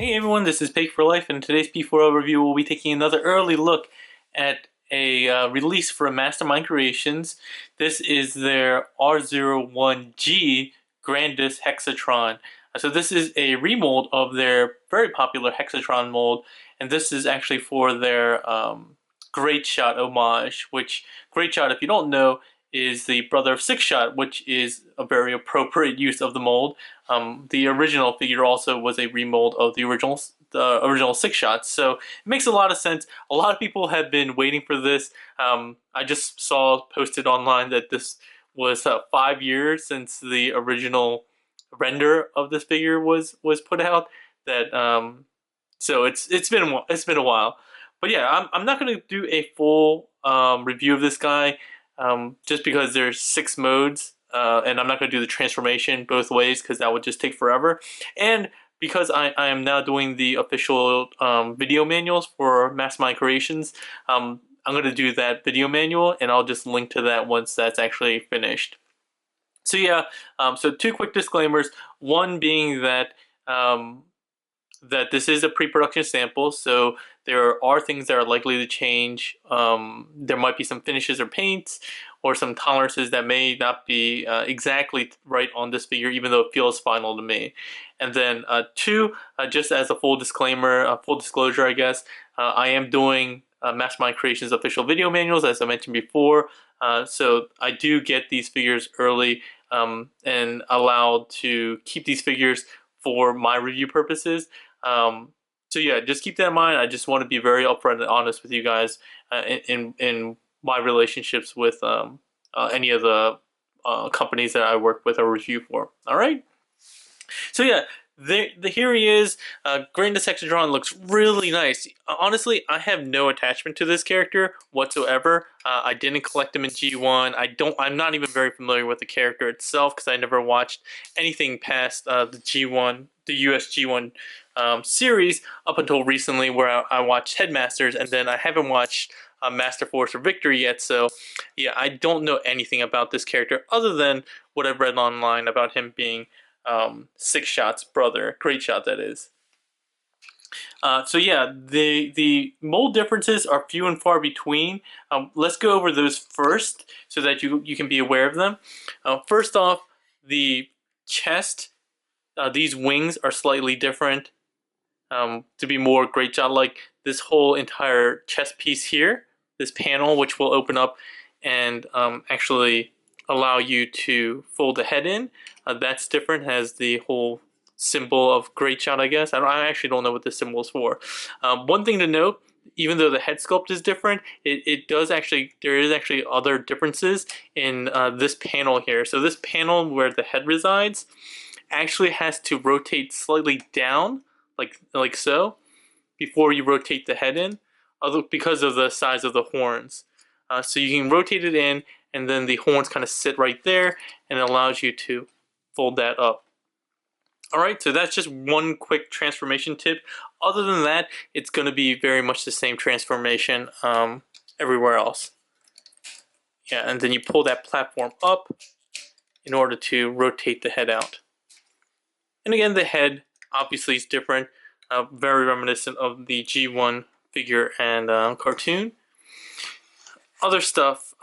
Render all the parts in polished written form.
Hey everyone, this is Pig for Life, and in today's P4L review we'll be taking another early look at a release from Mastermind Creations. This is their R01G Grandus Hexatron. So this is a remold of their very popular Hexatron mold, and this is actually for their Great Shot homage, which Great Shot, if you don't know, is the brother of Six Shot, which is a very appropriate use of the mold. The original figure also was a remold of the original Six Shots, so it makes a lot of sense. A lot of people have been waiting for this. I just saw posted online that this was 5 years since the original render of this figure was put out. That so it's been a while. But yeah, I'm not going to do a full review of this guy. Just because there's 6 modes, and I'm not going to do the transformation both ways because that would just take forever. And because I am now doing the official video manuals for Mastermind Creations, I'm going to do that video manual, and I'll just link to that once that's actually finished. So yeah, so 2 quick disclaimers. One being that that this is a pre-production sample, so there are things that are likely to change. There might be some finishes or paints or some tolerances that may not be exactly right on this figure, even though it feels final to me. And then 2, just as a full disclaimer, full disclosure, I guess, I am doing Mastermind Creations official video manuals, as I mentioned before. So I do get these figures early and allowed to keep these figures for my review purposes. So yeah, just keep that in mind. I just want to be very upfront and honest with you guys in my relationships with any of the companies that I work with or review for. All right. So yeah, here he is. Grandus Hexatron looks really nice. Honestly, I have no attachment to this character whatsoever. I didn't collect him in G1. I'm not even very familiar with the character itself because I never watched anything past the G1, the US G1 series up until recently, where I watched Headmasters, and then I haven't watched Master Force or Victory yet. So yeah, I don't know anything about this character other than what I've read online about him being Six Shot's brother, Great Shot, that is. So yeah, the mold differences are few and far between. Let's go over those first so that you can be aware of them. First off, the chest, these wings are slightly different. To be more Great Shot like, this whole entire chest piece here, this panel, which will open up and actually allow you to fold the head in, that's different, has the whole symbol of Great Shot, I guess. I actually don't know what this symbol is for. One thing to note, even though the head sculpt is different, there is actually other differences in this panel here. So this panel where the head resides actually has to rotate slightly down, like so, before you rotate the head in, because of the size of the horns. So you can rotate it in, and then the horns kind of sit right there, and it allows you to fold that up. Alright, so that's just one quick transformation tip. Other than that, it's going to be very much the same transformation everywhere else. Yeah, and then you pull that platform up in order to rotate the head out. And again, the head obviously is different, very reminiscent of the G1 figure and cartoon. Other stuff.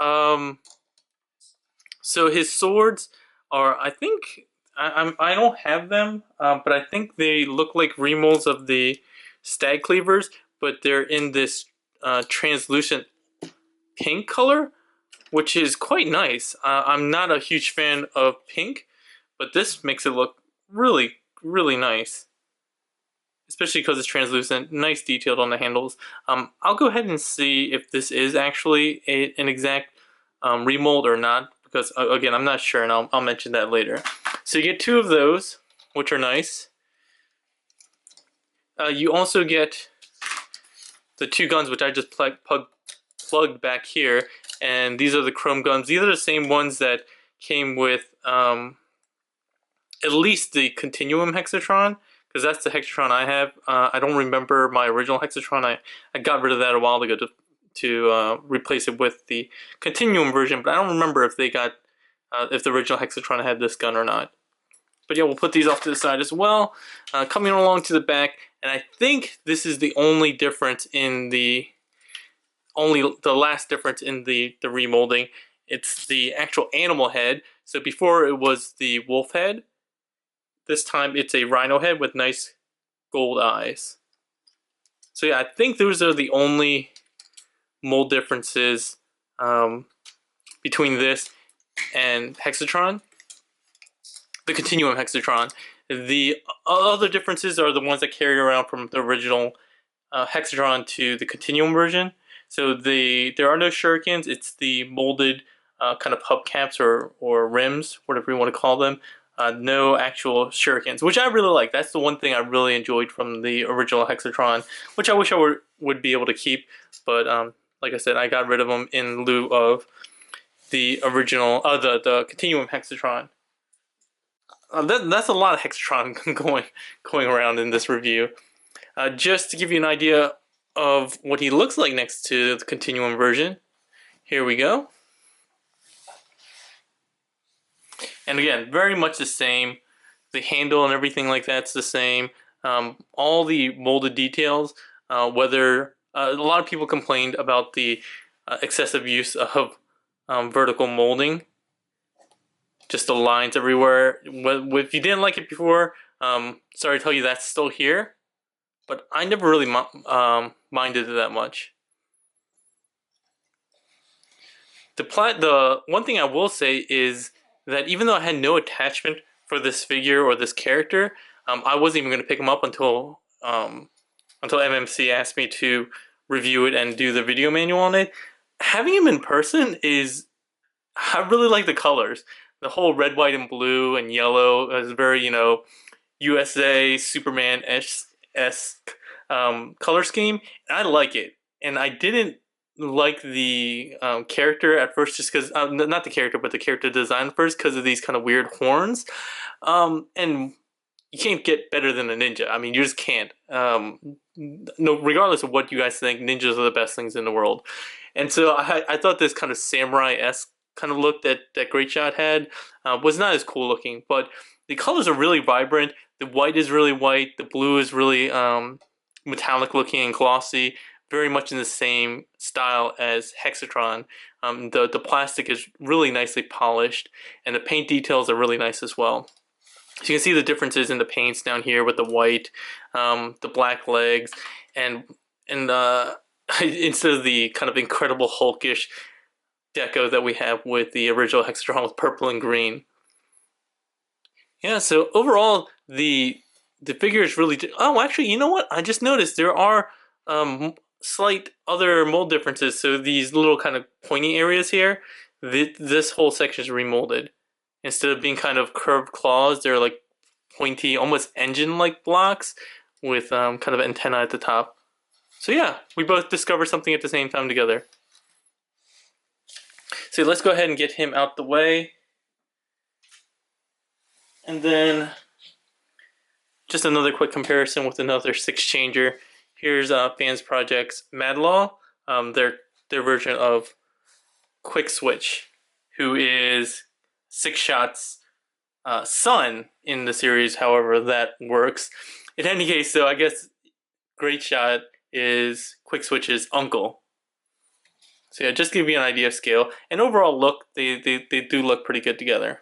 So his swords are, I think, I don't have them, but I think they look like remolds of the Stag Cleavers, but they're in this translucent pink color, which is quite nice. I'm not a huge fan of pink, but this makes it look really, really nice. Especially because it's translucent, nice detailed on the handles. I'll go ahead and see if this is actually an exact remold or not, because again, I'm not sure, and I'll mention that later. So you get 2 of those, which are nice. You also get the 2 guns, which I just plugged back here, and these are the chrome guns. These are the same ones that came with at least the Continuum Hexatron, because that's the Hexatron I have. I don't remember my original Hexatron. I got rid of that a while ago to replace it with the Continuum version, but I don't remember if they got if the original Hexatron had this gun or not. But yeah, we'll put these off to the side as well. Coming along to the back, and I think this is the only difference in the last difference in the remolding. It's the actual animal head. So before it was the wolf head. This time it's a rhino head with nice gold eyes. So yeah, I think those are the only mold differences between this and Hexatron, the Continuum Hexatron. The other differences are the ones that carried around from the original Hexatron to the Continuum version. So there are no shurikens. It's the molded kind of hubcaps or rims, whatever you want to call them. No actual shurikens, which I really like. That's the one thing I really enjoyed from the original Hexatron, which I wish I would be able to keep. But like I said, I got rid of them in lieu of the original, the Continuum Hexatron. That's a lot of Hexatron going around in this review. Just to give you an idea of what he looks like next to the Continuum version, here we go. And again, very much the same. The handle and everything like that's the same. All the molded details, whether a lot of people complained about the excessive use of vertical molding. Just the lines everywhere. If you didn't like it before, sorry to tell you that's still here. But I never really minded it that much. The one thing I will say is that even though I had no attachment for this figure or this character, I wasn't even going to pick him up until MMC asked me to review it and do the video manual on it. Having him in person I really like the colors. The whole red, white, and blue and yellow is very, USA Superman-esque color scheme. And I like it. And I didn't like the character at first, just because not the character, but the character design first, because of these kind of weird horns. And you can't get better than a ninja. I mean, you just can't. No, regardless of what you guys think, ninjas are the best things in the world. And so I thought this kind of samurai-esque kind of look that Great Shot had was not as cool looking. But the colors are really vibrant. The white is really white. The blue is really metallic looking and glossy. Very much in the same style as Hexatron. The plastic is really nicely polished, and the paint details are really nice as well. So you can see the differences in the paints down here with the white, the black legs, and instead of the kind of Incredible Hulkish deco that we have with the original Hexatron with purple and green. Yeah, so overall the figure is really. Oh, actually, you know what? I just noticed there are slight other mold differences. So these little kind of pointy areas here, this whole section is remolded. Instead of being kind of curved claws, they're like pointy, almost engine-like blocks with kind of antenna at the top. So yeah, we both discovered something at the same time together. So let's go ahead and get him out the way. And then just another quick comparison with another six changer. Here's Fans Project's Madlaw, their version of Quick Switch, who is Six Shot's son in the series, however that works. In any case, so I guess Great Shot is Quick Switch's uncle. So yeah, just to give you an idea of scale. And overall look, they do look pretty good together.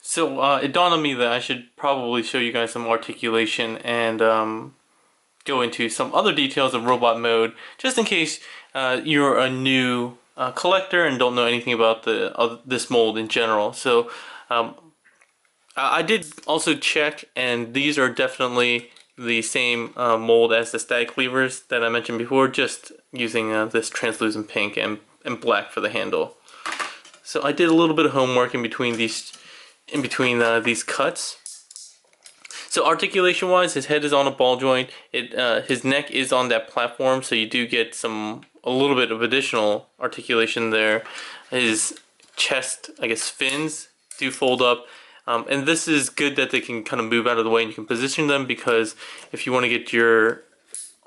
So it dawned on me that I should probably show you guys some articulation and go into some other details of robot mode, just in case you're a new collector and don't know anything about this mold in general. So I did also check, and these are definitely the same mold as the static cleavers that I mentioned before, just using this translucent pink and black for the handle. So I did a little bit of homework in between these cuts. So articulation wise, his head is on a ball joint. His neck is on that platform, so you do get a little bit of additional articulation there. His chest, I guess, fins do fold up. And this is good that they can kind of move out of the way and you can position them, because if you want to get your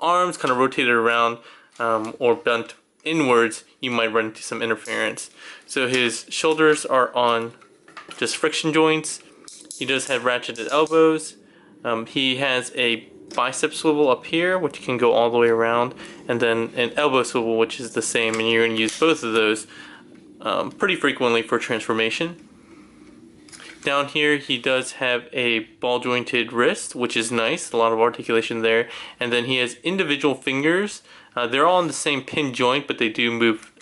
arms kind of rotated around or bent inwards, you might run into some interference. So his shoulders are on just friction joints. He does have ratcheted elbows. He has a bicep swivel up here, which can go all the way around, and then an elbow swivel, which is the same, and you're going to use both of those pretty frequently for transformation. Down here, he does have a ball jointed wrist, which is nice, a lot of articulation there, and then he has individual fingers. They're all in the same pin joint, but they do move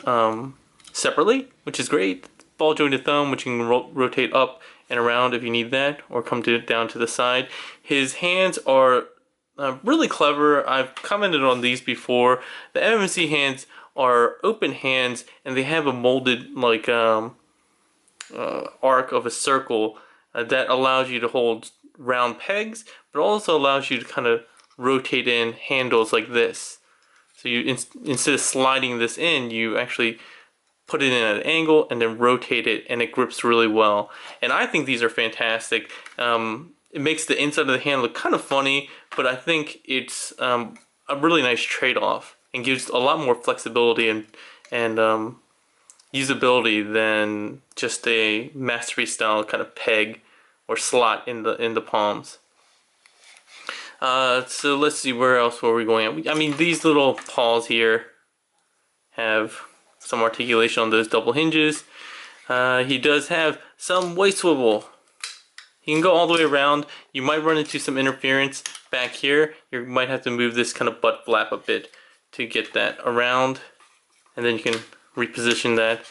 separately, which is great. Ball jointed thumb, which you can rotate up and around if you need that, or come down to the side. His hands are really clever. I've commented on these before. The MMC hands are open hands, and they have a molded like arc of a circle that allows you to hold round pegs, but also allows you to kind of rotate in handles like this. So you instead of sliding this in, you actually put it in at an angle and then rotate it, and it grips really well. And I think these are fantastic. It makes the inside of the hand look kind of funny, but I think it's a really nice trade-off and gives a lot more flexibility and usability than just a masterpiece style kind of peg or slot in the palms. So let's see, where else were we going at? I mean, these little paws here have some articulation on those double hinges. He does have some waist swivel. He can go all the way around. You might run into some interference back here. You might have to move this kind of butt flap a bit to get that around, and then you can reposition that.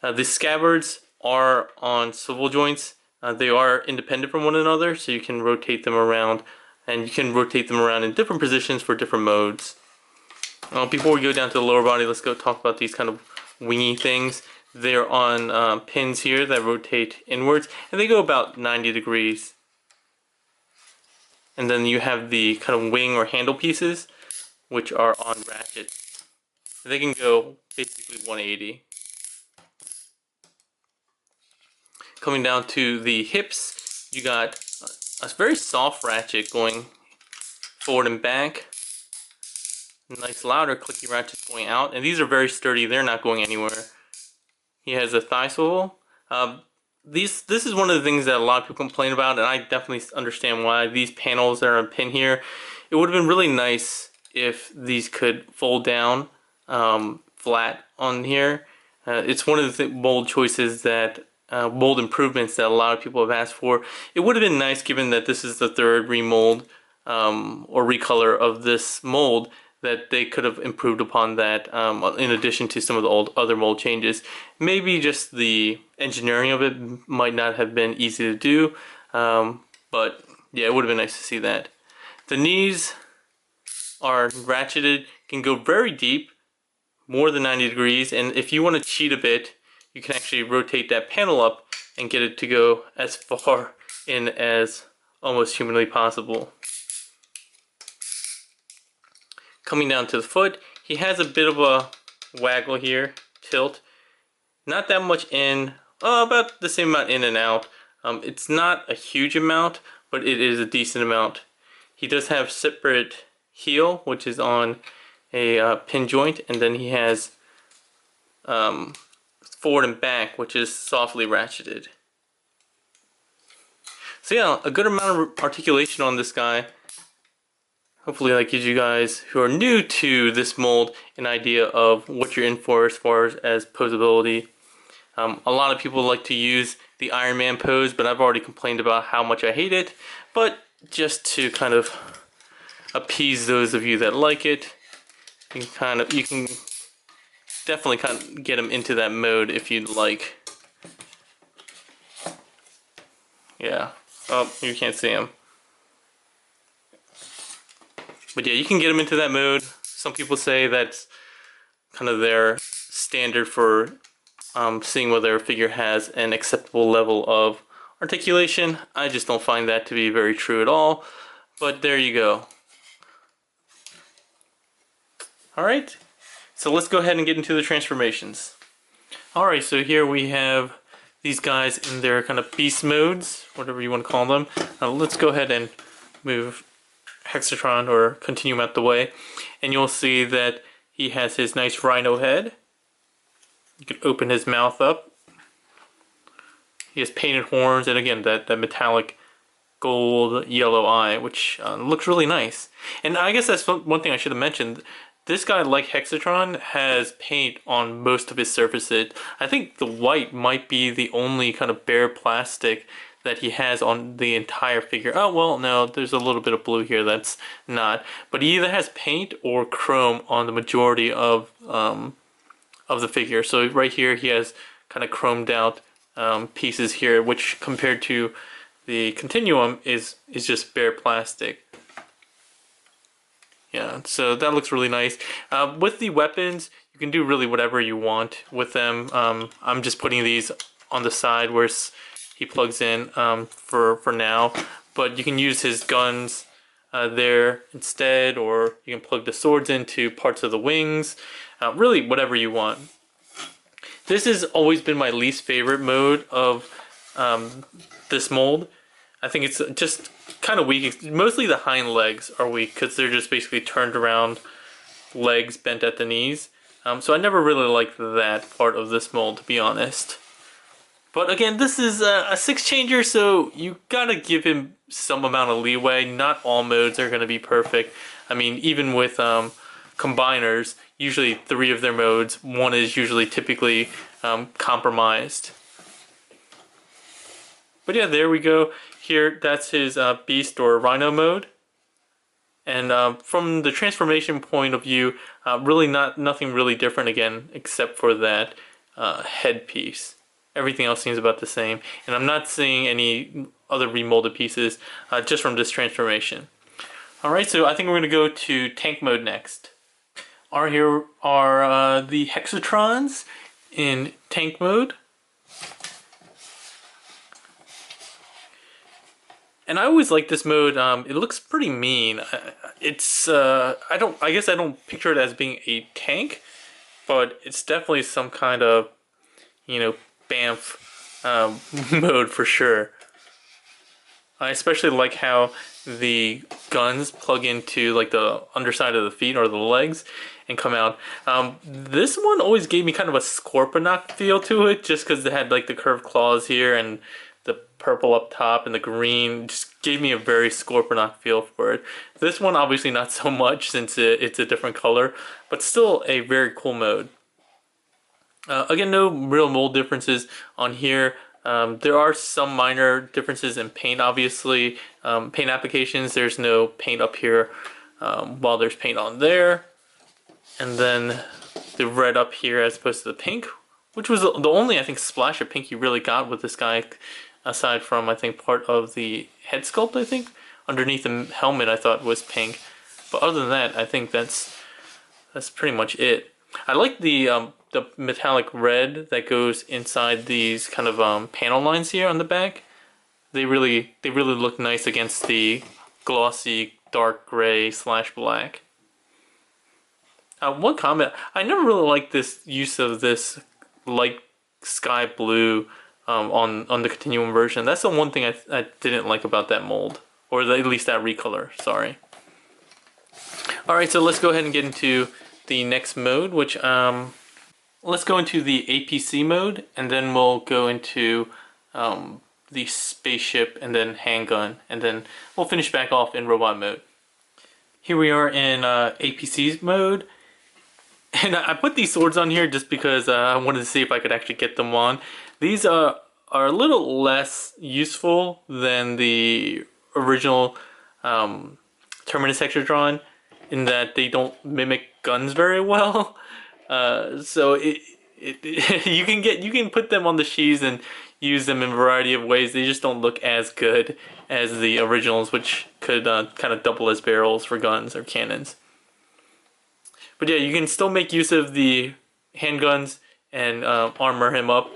The scabbards are on swivel joints. They are independent from one another, so you can rotate them around, and you can rotate them around in different positions for different modes. Before we go down to the lower body, let's go talk about these kind of wingy things. They're on pins here that rotate inwards, and they go about 90 degrees. And then you have the kind of wing or handle pieces, which are on ratchets. They can go basically 180. Coming down to the hips, you got a very soft ratchet going forward and back. Nice louder clicky ratchets going out, and these are very sturdy. They're not going anywhere. He has a thigh swivel. This is one of the things that a lot of people complain about, and I definitely understand why. These panels that are on pin here, it would have been really nice if these could fold down flat on here. It's one of the mold choices that mold improvements that a lot of people have asked for. It would have been nice, given that this is the third remold or recolor of this mold, that they could have improved upon that in addition to some of the other mold changes. Maybe just the engineering of it might not have been easy to do, but yeah, it would have been nice to see that. The knees are ratcheted, can go very deep, more than 90 degrees, and if you want to cheat a bit, you can actually rotate that panel up and get it to go as far in as almost humanly possible. Coming down to the foot, he has a bit of a waggle here, tilt. Not that much in, about the same amount in and out. It's not a huge amount, but it is a decent amount. He does have separate heel, which is on a pin joint, and then he has forward and back, which is softly ratcheted. So yeah, a good amount of articulation on this guy. Hopefully that gives you guys who are new to this mold an idea of what you're in for as far as posability. A lot of people like to use the Iron Man pose, but I've already complained about how much I hate it. But just to kind of appease those of you that like it, you can definitely kind of get them into that mode if you'd like. Yeah. Oh, you can't see him. But yeah, you can get them into that mode. Some people say that's kind of their standard for seeing whether a figure has an acceptable level of articulation. I just don't find that to be very true at all. But there you go. Alright, so let's go ahead and get into the transformations. Alright, so here we have these guys in their kind of beast modes, whatever you want to call them. Let's go ahead and move Hexatron or Continuum out the way, and you'll see that he has his nice rhino head. You can open his mouth up. He has painted horns, and again, that metallic gold yellow eye, which looks really nice. And I guess that's one thing I should have mentioned. This guy, like Hexatron, has paint on most of his surfaces. I think the white might be the only kind of bare plastic that he has on the entire figure. Oh, well, no, there's a little bit of blue here that's not. But he either has paint or chrome on the majority of the figure. So right here, he has kind of chromed out pieces here, which compared to the Continuum is just bare plastic. Yeah, so that looks really nice. With the weapons, you can do really whatever you want with them. I'm just putting these on the side where he plugs in for now. But you can use his guns there instead, or you can plug the swords into parts of the wings. Really, whatever you want. This has always been my least favorite mode of this mold. I think it's just kind of weak. Mostly the hind legs are weak because they're just basically turned around legs bent at the knees. So I never really liked that part of this mold, to be honest. But again, this is a 6-changer, so you gotta give him some amount of leeway. Not all modes are gonna be perfect. I mean, even with combiners, usually 3 of their modes, one is usually typically compromised. But yeah, there we go. Here, that's his Beast or Rhino mode. And from the transformation point of view, really nothing really different again, except for that headpiece. Everything else seems about the same. And I'm not seeing any other remolded pieces just from this transformation. Alright, so I think we're going to go to tank mode next. Here are the Hexatrons in tank mode. And I always like this mode. It looks pretty mean. It's I guess I don't picture it as being a tank, but it's definitely some kind of, you know, Bamf mode for sure. I especially like how the guns plug into like the underside of the feet or the legs and come out. This one always gave me kind of a Scorponok feel to it, just because it had like the curved claws here and the purple up top and the green just gave me a very Scorponok feel for it. This one obviously not so much since it's a different color, but still a very cool mode. Again, no real mold differences on here. There are some minor differences in paint, obviously. Paint applications, there's no paint up here while there's paint on there. And then the red up here as opposed to the pink, which was the only, I think, splash of pink you really got with this guy, aside from, I think, part of the head sculpt, I think. Underneath the helmet, I thought was pink. But other than that, I think that's pretty much it. I like the metallic red that goes inside these kind of panel lines here on the back. They really look nice against the glossy dark gray / black. One comment: I never really liked this use of this light sky blue on the Continuum version. That's the one thing I didn't like about that mold, or at least that recolor. Sorry. All right, so let's go ahead and get into the next mode, which let's go into the APC mode, and then we'll go into the spaceship, and then handgun, and then we'll finish back off in robot mode. Here we are in APC mode, and I put these swords on here just because I wanted to see if I could actually get them on. These are a little less useful than the original Terminus Hexatron, in that they don't mimic guns very well. So you can put them on the sheaths and use them in a variety of ways. They just don't look as good as the originals, which could kind of double as barrels for guns or cannons. But yeah, you can still make use of the handguns and armor him up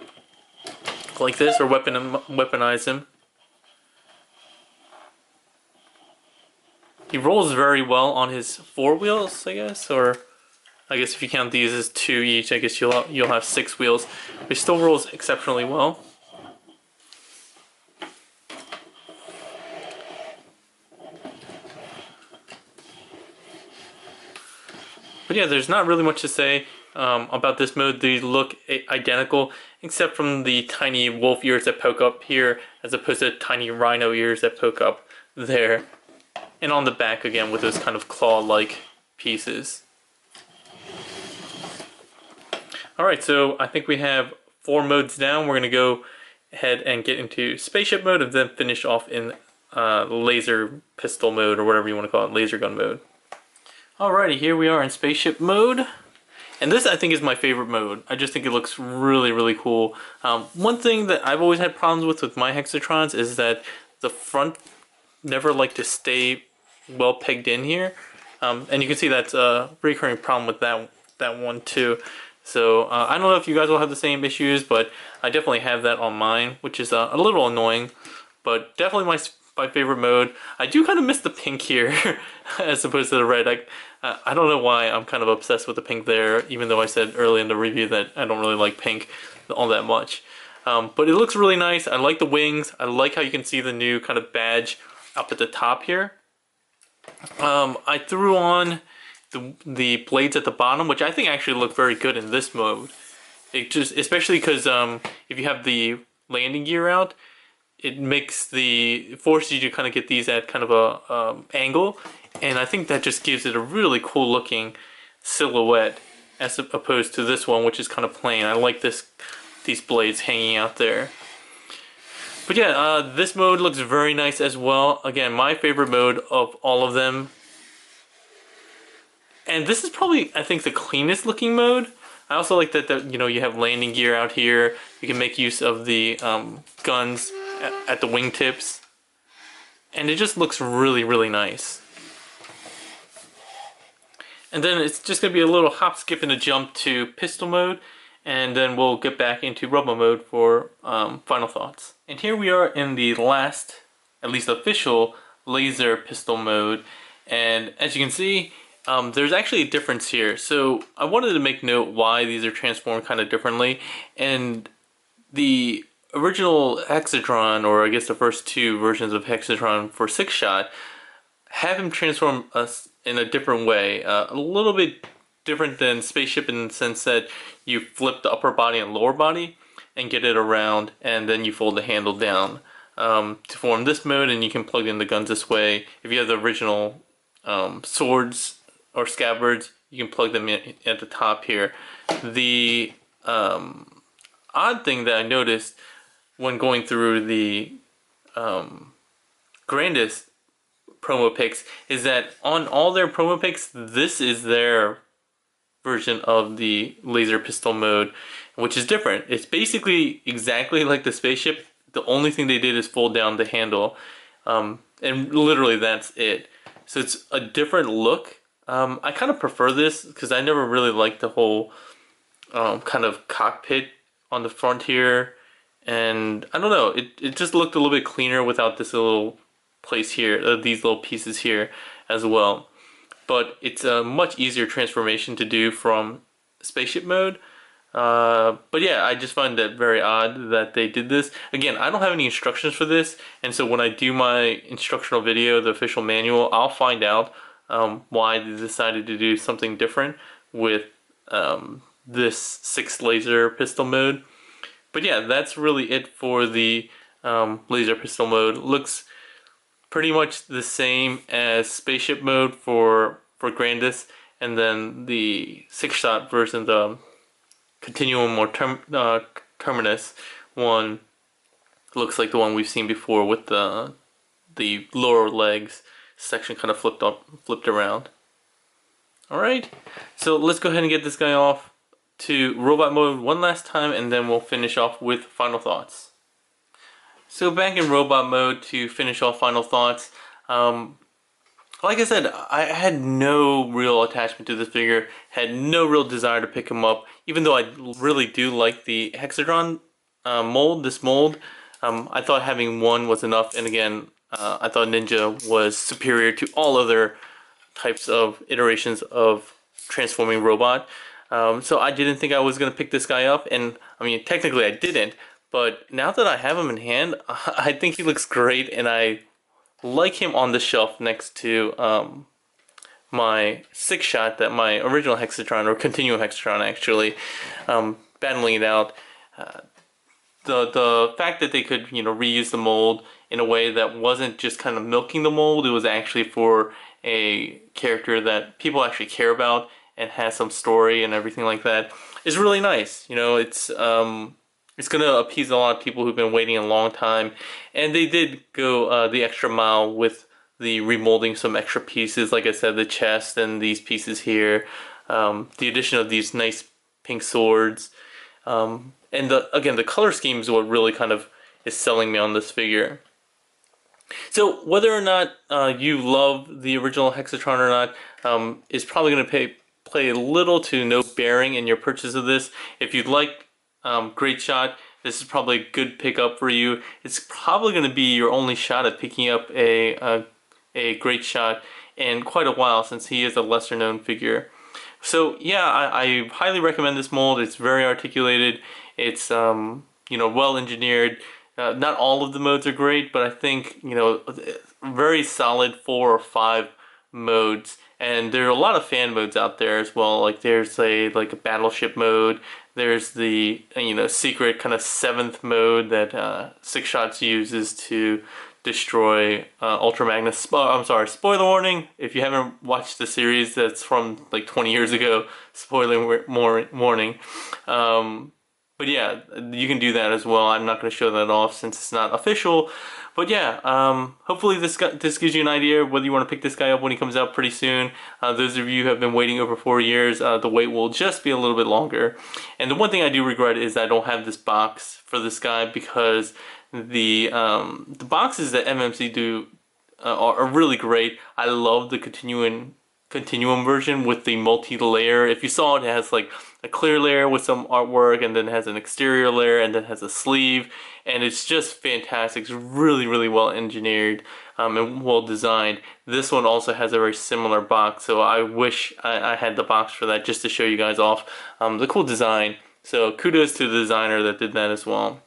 like this, or weaponize him. He rolls very well on his 4 wheels, I guess, or I guess if you count these as 2 each, I guess you'll have 6 wheels. But he still rolls exceptionally well. But yeah, there's not really much to say. about this mode. They look identical, except from the tiny wolf ears that poke up here, as opposed to tiny rhino ears that poke up there. And on the back again with those kind of claw-like pieces. Alright, so I think we have 4 modes down. We're going to go ahead and get into spaceship mode and then finish off in laser pistol mode, or whatever you want to call it, laser gun mode. Alrighty, here we are in spaceship mode. And this, I think, is my favorite mode. I just think it looks really, really cool. One thing that I've always had problems with my Hexatrons is that the front never like to stay well pegged in here. And you can see that's a recurring problem with that one too. So I don't know if you guys will have the same issues, but I definitely have that on mine, which is a little annoying. But definitely my favorite mode. I do kind of miss the pink here as opposed to the red. I don't know why I'm kind of obsessed with the pink there, even though I said early in the review that I don't really like pink all that much. But it looks really nice. I like the wings. I like how you can see the new kind of badge up at the top here. I threw on the blades at the bottom, which I think actually look very good in this mode. It just, especially because if you have the landing gear out, it forces you to kind of get these at kind of a angle, and I think that just gives it a really cool looking silhouette as opposed to this one, which is kind of plain. I like these blades hanging out there. But yeah, this mode looks very nice as well. Again, my favorite mode of all of them. And this is probably, I think, the cleanest looking mode. I also like that you know, you have landing gear out here. You can make use of the guns at the wingtips. And it just looks really, really nice. And then it's just going to be a little hop, skip, and a jump to pistol mode. And then we'll get back into robot mode for final thoughts. And here we are in the last, at least official, laser pistol mode. And as you can see, there's actually a difference here. So I wanted to make note why these are transformed kind of differently. And the original Hexatron, or I guess the first 2 versions of Hexatron for 6-shot, have him transform us in a different way. A little bit different than Spaceship in the sense that you flip the upper body and lower body and get it around, and then you fold the handle down to form this mode, and you can plug in the guns this way. If you have the original swords or scabbards, you can plug them in at the top here. The odd thing that I noticed when going through the Grandus promo pics is that on all their promo pics, this is their version of the laser pistol mode, which is different. It's basically exactly like the spaceship. The only thing they did is fold down the handle, and literally that's it. So it's a different look. I kind of prefer this because I never really liked the whole kind of cockpit on the front here, and I don't know, it just looked a little bit cleaner without this little place here, these little pieces here as well. But it's a much easier transformation to do from spaceship mode. But yeah, I just find that very odd that they did this. Again, I don't have any instructions for this, and so when I do my instructional video, the official manual, I'll find out why they decided to do something different with this 6 laser pistol mode. But yeah, that's really it for the laser pistol mode. Looks pretty much the same as spaceship mode for Grandus, and then the 6-shot version, the Continuum or Terminus one, looks like the one we've seen before with the lower legs section kind of flipped around. Alright, so let's go ahead and get this guy off to robot mode one last time, and then we'll finish off with final thoughts. So back in robot mode to finish off final thoughts. Like I said, I had no real attachment to this figure, had no real desire to pick him up, even though I really do like the Hexatron mold, this mold. I thought having one was enough, and again, I thought Ninja was superior to all other types of iterations of transforming robot. So I didn't think I was going to pick this guy up, and I mean, technically I didn't, but now that I have him in hand, I think he looks great, and I like him on the shelf next to my 6-shot, that my original Hexatron, or Continuum Hexatron actually, battling it out. The fact that they could, reuse the mold in a way that wasn't just kind of milking the mold, it was actually for a character that people actually care about and has some story and everything like that, is really nice. It's gonna appease a lot of people who've been waiting a long time, and they did go the extra mile with the remolding some extra pieces, like I said, the chest and these pieces here, the addition of these nice pink swords, and again, the color scheme is what really kind of is selling me on this figure. So whether or not you love the original Hexatron or not is probably going to play little to no bearing in your purchase of this. If you'd like Great Shot, this is probably a good pickup for you. It's probably going to be your only shot at picking up a Great Shot in quite a while, since he is a lesser known figure. So yeah, I highly recommend this mold. It's very articulated. It's well engineered. Not all of the modes are great, but I think very solid 4 or 5 modes. And there are a lot of fan modes out there as well. Like there's a battleship mode. There's the secret kind of 7th mode that 6 Shots uses to destroy Ultra Magnus. I'm sorry, spoiler warning. If you haven't watched the series that's from like 20 years ago, spoiler warning. But yeah, you can do that as well. I'm not going to show that off since it's not official. But yeah, hopefully this gives you an idea of whether you want to pick this guy up when he comes out pretty soon. Those of you who have been waiting over 4 years, the wait will just be a little bit longer. And the one thing I do regret is I don't have this box for this guy, because the boxes that MMC do are really great. I love the Continuum version with the multi-layer. If you saw it, it has like a clear layer with some artwork, and then it has an exterior layer, and then has a sleeve, and it's just fantastic. It's really, really well engineered and well designed. This one also has a very similar box, so I wish I had the box for that, just to show you guys off the cool design. So kudos to the designer that did that as well.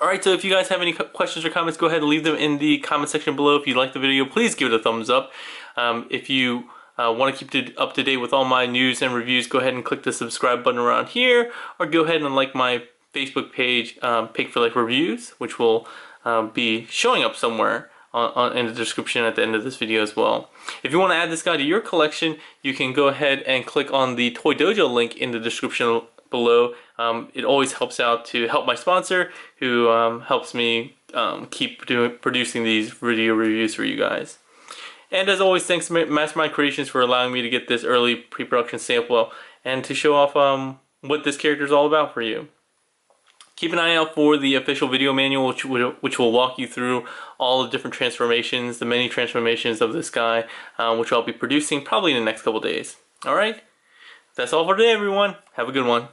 Alright, so if you guys have any questions or comments, go ahead and leave them in the comment section below. If you like the video, please give it a thumbs up. If you want to keep up to date with all my news and reviews, go ahead and click the subscribe button around here, or go ahead and like my Facebook page, Pig for Life Reviews, which will be showing up somewhere in the description at the end of this video as well. If you want to add this guy to your collection, you can go ahead and click on the Toy Dojo link in the description below. It always helps out to help my sponsor, who helps me keep producing these video reviews for you guys. And as always, thanks to Mastermind Creations for allowing me to get this early pre-production sample and to show off what this character is all about for you. Keep an eye out for the official video manual, which will walk you through all the different transformations, the many transformations of this guy, which I'll be producing probably in the next couple days. Alright, that's all for today, everyone. Have a good one.